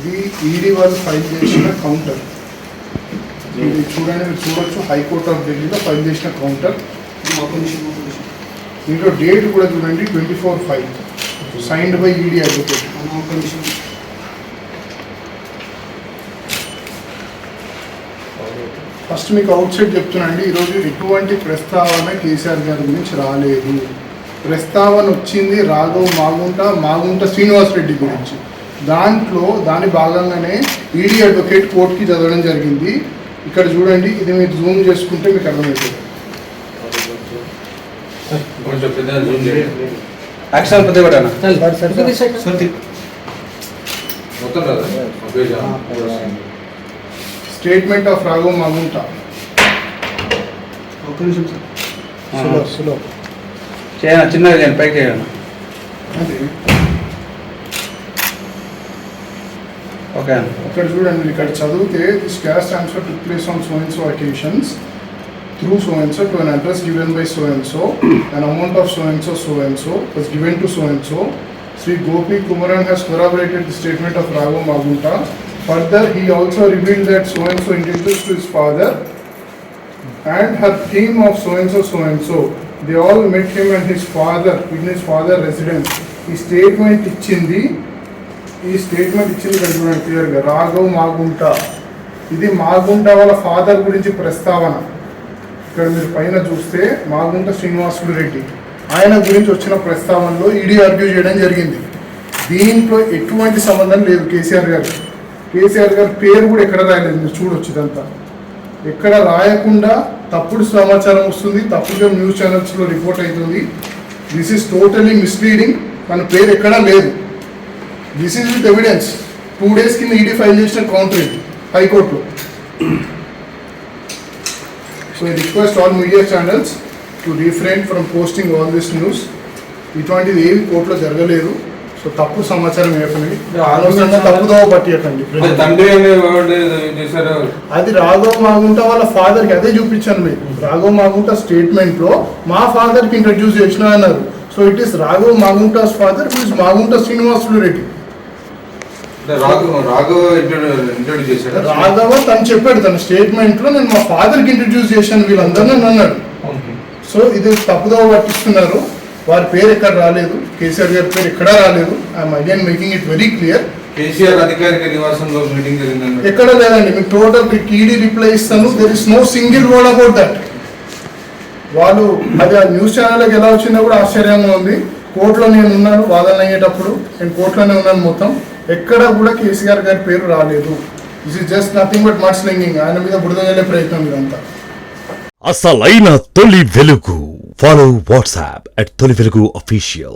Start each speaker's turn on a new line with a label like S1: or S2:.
S1: ఇది ఈడీ వాళ్ళు ఫైల్ చేసిన కౌంటర్. ఇది చూడండి, మీరు చూడొచ్చు, హైకోర్ట్ ఆఫ్ ఢిల్లీలో ఫైల్ చేసిన కౌంటర్. దీంట్లో డేట్ కూడా చూడండి, 24/5, signed by ED advocate. First మీకు అవుట్ సైడ్ చెప్తున్నాండి, ఈరోజు ఎటువంటి ప్రస్తావన కేసీఆర్ గారి గురించి రాలేదు. ప్రస్తావన వచ్చింది రాఘవ్ మాగుంట శ్రీనివాస్ రెడ్డి గురించి. దాని భాగంగానే ఈడీ అడ్వకేట్ కోర్టుకి చదవడం జరిగింది. ఇక్కడ చూడండి, ఇది మీరు జూమ్ చేసుకుంటే మీకు అర్థమవుతుంది. Statement of Raghav Magunta.
S2: చిన్నగా పైకి ఓకే.
S1: ఇక్కడ చూడండి, ఇక్కడ చదివితే this cash transfer took place on so and so occasions through so and so to an address given by so and so, an amount of so and so was given to so and so. Sri Gopi Kumaran has corroborated the statement of Raghav Magunta. Further, he also revealed that so and so introduced to his father and her team of so and so. They all met him and his father in his father residence. ఈ statement ఇచ్చింది ఇక్కడ చూడండి క్లియర్గా, రాఘవ్ మాగుంట. ఇది మాగుంట వాళ్ళ father గురించి ప్రస్తావన. ఇక్కడ మీరు పైన చూస్తే మాగుంట శ్రీనివాసులు రెడ్డి, ఆయన గురించి వచ్చిన ప్రస్తావనలో ఈడీ ఆర్గ్యూ చేయడం జరిగింది. దీంట్లో ఎటువంటి సంబంధం లేదు కేసీఆర్ గారు పేరు కూడా ఎక్కడ రాయలేదు. మీరు చూడొచ్చు, ఇదంతా ఎక్కడ రాయకుండా తప్పుడు సమాచారం వస్తుంది, తప్పుగా న్యూస్ ఛానల్స్లో రిపోర్ట్ అవుతుంది. This is totally misleading. మన పేరు ఎక్కడా లేదు. This is with evidence. 2 days కింద ఈడీ ఫైల్ చేసిన కౌంటర్ ఇది high court. So I request all media channels to refrain from posting all this news. ఇటువంటిది ఏవి కోర్టులో జరగలేదు. సో తప్పు సమాచారం ఇవ్వకండి, అనవసరంగా తప్పుదోవ పట్టియకండి. అది రాఘవ్ మాగుంట వాళ్ళ ఫాదర్కి, అదే చూపించాను మీకు. రాఘవ్ మాగుంట స్టేట్మెంట్లో మా ఫాదర్కి ఇంట్రడ్యూస్ చేసిన అన్నారు. So it is Raghav Magunta's father, who is Magunta Srinivasulu Reddy. Raghava తను చెప్పాడు తన స్టేట్మెంట్ లో, నేను మా ఫాదర్ కి ఇంట్రడ్యూస్ చేశాను వీళ్ళందరినీ అన్నాడు. సో ఇది తప్పుదోవ పట్టిస్తున్నారు. వారి పేరు ఎక్కడ రాలేదు, కేసీఆర్ గారి పేరు ఎక్కడా రాలేదు. I'm again making it very clear.
S2: KCR అధికారిక నివాసంలో మీటింగ్ జరిగింది
S1: ఎక్కడ లేదండి. మీకు టోటల్ ఈడీ రిప్లై ఇస్తాను. There is no single word about that. వాళ్ళు అది ఆ న్యూస్ ఛానల్కి ఎలా వచ్చిందో కూడా ఆశ్చర్యంగా ఉంది. కోర్టులో నేను ఉన్నాను, వాదనలు అయ్యేటప్పుడు నేను కోర్టులోనే ఉన్నాను. మొత్తం ఎక్కడ కూడా కేసీఆర్ గారి పేరు రాలేదు. This is just nothing but mud slinging. ఆయన మీద బురద జల్లే ప్రయత్నం ఇదంతా.
S3: అసలైన తొలి వెలుగు. ఫాలో వాట్సాప్ @తొలి వెలుగు official.